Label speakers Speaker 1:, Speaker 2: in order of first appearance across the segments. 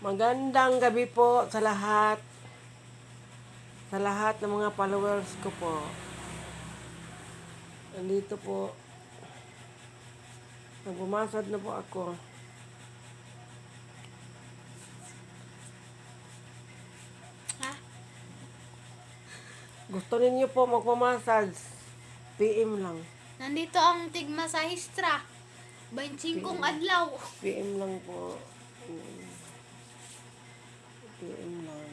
Speaker 1: Magandang gabi po sa lahat. Sa lahat ng mga followers ko po. Nandito po. Nagbumasad na po ako.
Speaker 2: Ha?
Speaker 1: Gusto ninyo po magpamassage? PM lang.
Speaker 2: Nandito ang tigmasahistra. 25 adlaw.
Speaker 1: PM lang po. PM lang.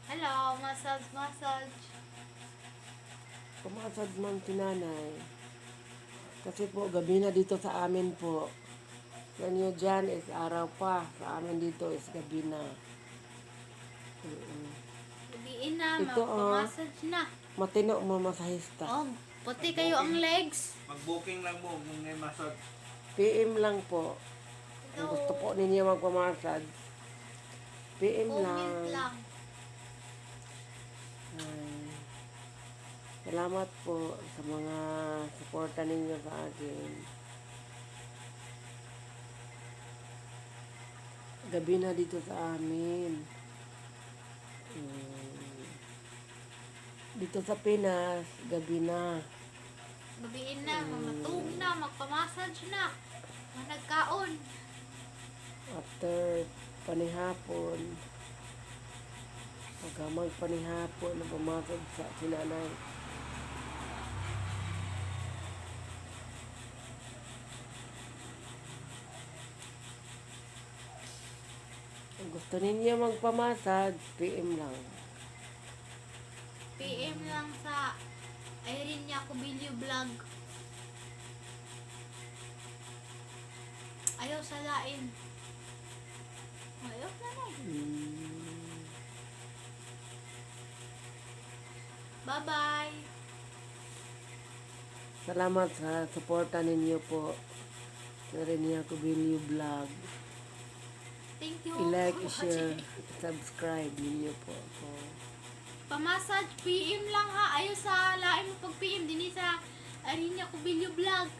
Speaker 2: Hello, massage.
Speaker 1: Pumasad man si nanay. Kasi po, gabi na dito sa amin po. Sa inyo dyan is araw pa. Sa amin dito is gabi na.
Speaker 2: Gabiin na,
Speaker 1: Ito,
Speaker 2: magpamassage na.
Speaker 1: Matino mamasahista.
Speaker 2: Oh, puti kayo ang legs.
Speaker 3: Mag-booking lang mo kung may massage.
Speaker 1: PM lang po. Kung gusto po ninyo magpamassage, PM
Speaker 2: Comment lang.
Speaker 1: Ay, salamat po sa mga suporta ninyo sa akin. Gabi na dito sa amin. Dito sa Pinas, gabi na.
Speaker 2: Gabiin na, mamatug na, magpamassage na. Managkaon.
Speaker 1: After panihapon, pagkamag panihapon na pumasok sa sinanay. Kung gusto ninyo magpamassage, PM lang.
Speaker 2: PM lang sa Irene Yacobilio vlog. Ayaw salain. Ayaw na na. Bye-bye.
Speaker 1: Salamat sa suporta ninyo po sa Renia Cubilio Vlog.
Speaker 2: Thank you.
Speaker 1: I-like, i-share, subscribe ninyo po ako.
Speaker 2: Pamassage PM lang ha. Ayaw sa lain mo pag PM din sa Irene Yacobilio vlog.